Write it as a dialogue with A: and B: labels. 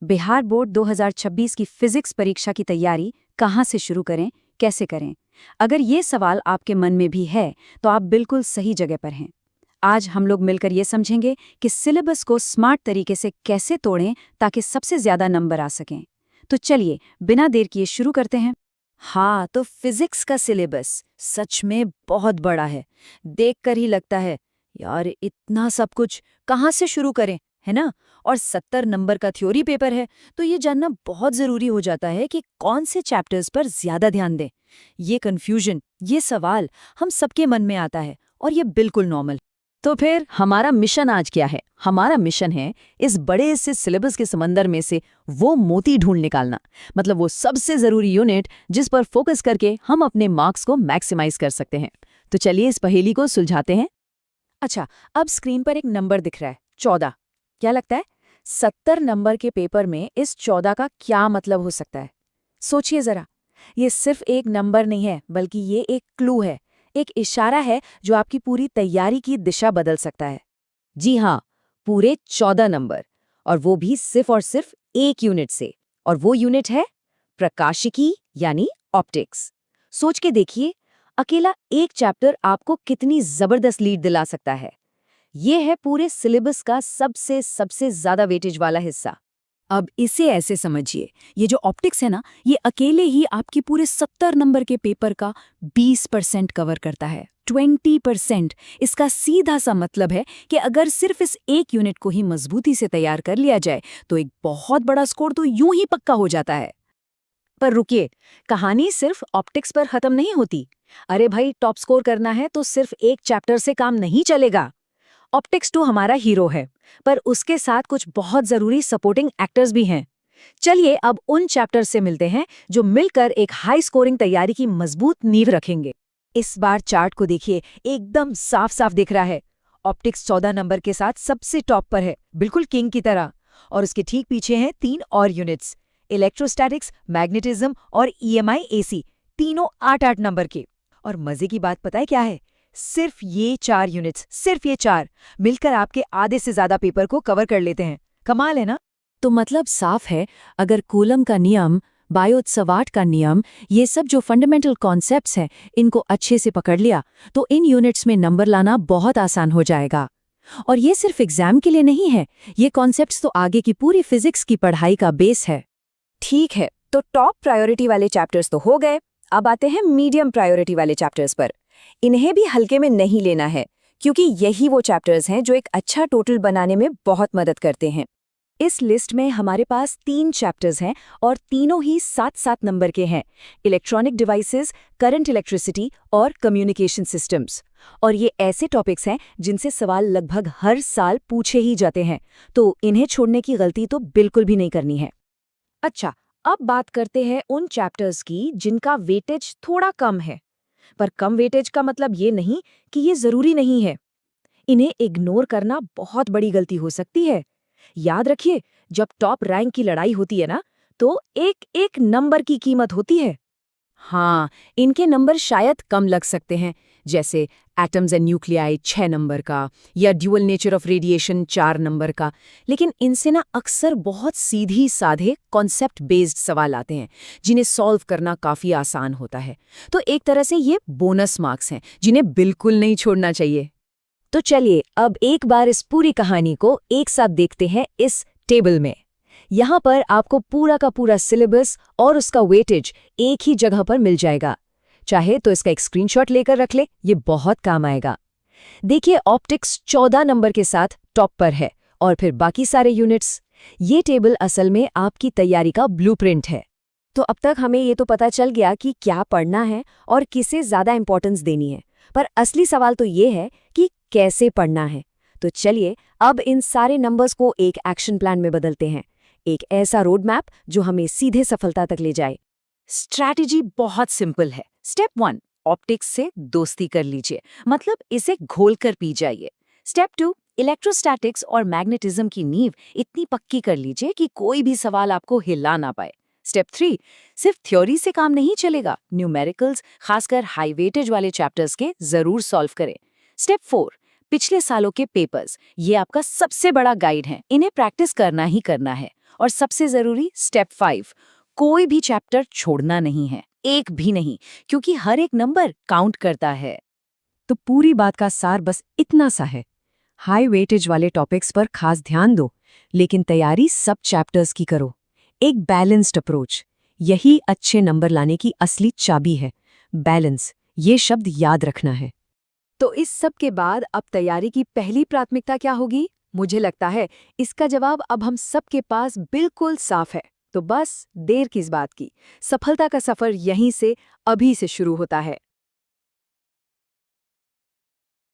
A: Bihar board 2026 की physics परीक्षा की तैयारी कहाँ से शुरू करें, कैसे करें? अगर ये सवाल आपके मन में भी है, तो आप बिल्कुल सही जगह पर हैं। आज हम लोग मिलकर ये समझेंगे कि सिलेबस को स्मार्ट तरीके से कैसे तोड़ें ताकि सबसे ज्यादा नंबर आ सकें। तो चलिए, बिना देर किए शुरू करते हैं।
B: हाँ, तो फिजिक्स का सिलेबस सच में बहुत बड़ा है। देखकर ही लगता है यार इतना सब कुछ कहाँ से शुरू करें, है ना? और 70 नंबर का थ्योरी पेपर है, तो ये जानना बहुत ज़रूरी हो जाता है कि कौन से चैप्टर्स पर ज़्यादा ध्यान दें। ये कन्फ्यूजन, ये सवाल हम सबके मन में आता है और ये बिल्कुल नॉर्मल।
C: तो फिर हमारा मिशन आज क्या है? हमारा मिशन है इस बड़े से सिलेबस के समंदर में से वो मोती ढूंढ निकालना, मतलब वो सबसे जरूरी यूनिट जिस पर फोकस करके हम अपने मार्क्स को मैक्सिमाइज कर सकते हैं। तो चलिए इस पहेली को सुलझाते हैं।
B: अच्छा, अब स्क्रीन पर एक नंबर दिख रहा है, 14। क्या लगता है 70 नंबर के पेपर में इस 14 का क्या मतलब हो सकता है? सोचिए जरा। ये सिर्फ एक नंबर नहीं है, बल्कि ये एक क्लू है, एक इशारा है जो आपकी पूरी तैयारी की दिशा बदल सकता है।
C: जी हाँ, पूरे 14 नंबर, और वो भी सिर्फ और सिर्फ एक यूनिट से। और वो यूनिट है प्रकाशिकी, यानी ऑप्टिक्स। सोच के देखिए, अकेला एक चैप्टर आपको कितनी जबरदस्त लीड दिला सकता है। ये है पूरे सिलेबस का सबसे सबसे ज्यादा वेटेज वाला हिस्सा।
B: अब इसे ऐसे समझिए, ये जो ऑप्टिक्स है ना, ये अकेले ही आपके पूरे 70 नंबर के पेपर का 20% कवर करता है। 20%। इसका सीधा सा मतलब है कि अगर सिर्फ इस एक यूनिट को ही मजबूती से तैयार कर लिया जाए, तो एक बहुत बड़ा स्कोर तो यूं ही पक्का हो जाता है।
C: पर रुकिए, कहानी सिर्फ ऑप्टिक्स पर खत्म नहीं होती। अरे भाई, टॉप स्कोर करना है तो सिर्फ एक चैप्टर से काम नहीं चलेगा। ऑप्टिक्स 2 हमारा हीरो है, पर उसके साथ कुछ बहुत जरूरी सपोर्टिंग एक्टर्स भी हैं। चलिए अब उन चैप्टर से मिलते हैं जो मिलकर एक हाई स्कोरिंग तैयारी की मजबूत नींव रखेंगे। इस बार चार्ट को देखिए, एकदम साफ साफ दिख रहा है। ऑप्टिक्स 14 नंबर के साथ सबसे टॉप पर है, बिल्कुल किंग की तरह। और उसके ठीक पीछे हैं 3 और यूनिट्स, इलेक्ट्रोस्टैटिक्स, मैग्नेटिज्म और ईएमआई एसी, तीनों 8-8 नंबर के। और मजे की बात पता है क्या है? सिर्फ ये 4 यूनिट्स, सिर्फ ये 4 मिलकर आपके आधे से ज्यादा पेपर को कवर कर लेते हैं। कमाल है ना?
B: तो मतलब साफ है, अगर कूलम का नियम, बायोट-सवार्ट का नियम, ये सब जो फंडामेंटल कॉन्सेप्ट्स हैं, इनको अच्छे से पकड़ लिया, तो इन यूनिट्स में नंबर लाना बहुत आसान हो जाएगा। और ये सिर्फ एग्जाम के लिए नहीं है, ये कॉन्सेप्ट्स तो आगे की पूरी फिजिक्स की पढ़ाई का बेस है।
A: ठीक है, तो टॉप प्रायोरिटी वाले चैप्टर्स तो हो गए। अब आते हैं मीडियम प्रायोरिटी वाले चैप्टर्स पर। इन्हें भी हल्के में नहीं लेना है, क्योंकि यही वो चैप्टर्स हैं जो एक अच्छा टोटल बनाने में बहुत मदद करते हैं। इस लिस्ट में हमारे पास 3 चैप्टर्स हैं और तीनों ही 7-7 नंबर के हैं। इलेक्ट्रॉनिक डिवाइसेस, करंट इलेक्ट्रिसिटी और कम्युनिकेशन सिस्टम्स। और ये ऐसे टॉपिक्स हैं जिनसे सवाल लगभग हर साल पूछे ही जाते हैं, तो इन्हें छोड़ने की गलती तो बिल्कुल भी नहीं करनी है। अच्छा, अब बात करते हैं उन चैप्टर्स की जिनका वेटेज थोड़ा कम है। पर कम वेटेज का मतलब ये नहीं कि ये जरूरी नहीं है। इन्हें इग्नोर करना बहुत बड़ी गलती हो सकती है। याद रखिए, जब टॉप रैंक की लड़ाई होती है ना, तो एक एक नंबर की कीमत होती है। हाँ, इनके नंबर शायद कम लग सकते हैं, जैसे एटम्स एंड न्यूक्लियाई 6 नंबर का, या dual nature of radiation 4 number का। लेकिन इनसे ना अक्सर बहुत सीधी साधे कॉन्सेप्ट बेस्ड सवाल आते हैं, जिन्हें सॉल्व करना काफी आसान होता है। तो एक तरह से ये बोनस मार्क्स हैं, जिन्हें बिल्कुल नहीं छोड़ना चाहिए। तो चलिए अब एक बार इस पूरी कहानी को एक साथ देखते हैं इस टेबल में। यहाँ पर आपको पूरा का पूरा सिलेबस और उसका वेटेज एक ही जगह पर मिल जाएगा। चाहे तो इसका एक स्क्रीनशॉट लेकर रख ले, ये बहुत काम आएगा। देखिए, ऑप्टिक्स 14 नंबर के साथ टॉप पर है, और फिर बाकी सारे यूनिट्स। ये टेबल असल में आपकी तैयारी का ब्लूप्रिंट है। तो अब तक हमें ये तो पता चल गया कि क्या पढ़ना है और किसे ज्यादा इंपॉर्टेंस देनी है, पर असली सवाल तो ये है कि कैसे पढ़ना है। तो चलिए अब इन सारे नंबर्स को एक एक्शन प्लान में बदलते हैं, एक ऐसा रोड मैप जो हमें सीधे सफलता तक ले जाए। स्ट्रैटेजी बहुत सिंपल है। स्टेप 1, ऑप्टिक्स से दोस्ती कर लीजिए, मतलब इसे घोल कर पी जाइए। स्टेप 2, इलेक्ट्रोस्टैटिक्स और मैग्नेटिज्म की नींव इतनी पक्की कर लीजिए कि कोई भी सवाल आपको हिला ना पाए। स्टेप 3, सिर्फ थ्योरी से काम नहीं चलेगा, न्यूमेरिकल्स, खासकर हाई वेटेज वाले चैप्टर्स के जरूर सॉल्व करें। स्टेप 4, पिछले सालों के पेपर्स, ये आपका सबसे बड़ा गाइड है, इन्हें प्रैक्टिस करना ही करना है।
B: और सबसे जरूरी स्टेप 5, कोई भी चैप्टर छोड़ना नहीं है, एक भी नहीं, क्योंकि हर एक नंबर काउंट करता है।
C: तो पूरी बात का सार बस इतना सा है, हाई वेटेज वाले टॉपिक्स पर खास ध्यान दो, लेकिन तैयारी सब चैप्टर्स की करो। एक बैलेंस्ड अप्रोच, यही अच्छे नंबर लाने की असली चाबी है। बैलेंस, ये शब्द याद रखना है। तो इस सब के बाद अब तैयारी की पहली प्राथमिकता क्या होगी? मुझे लगता है इसका जवाब अब हम सब के पास बिल्कुल साफ है। तो बस देर किस बात की, सफलता का सफर यहीं से, अभी से शुरू होता है।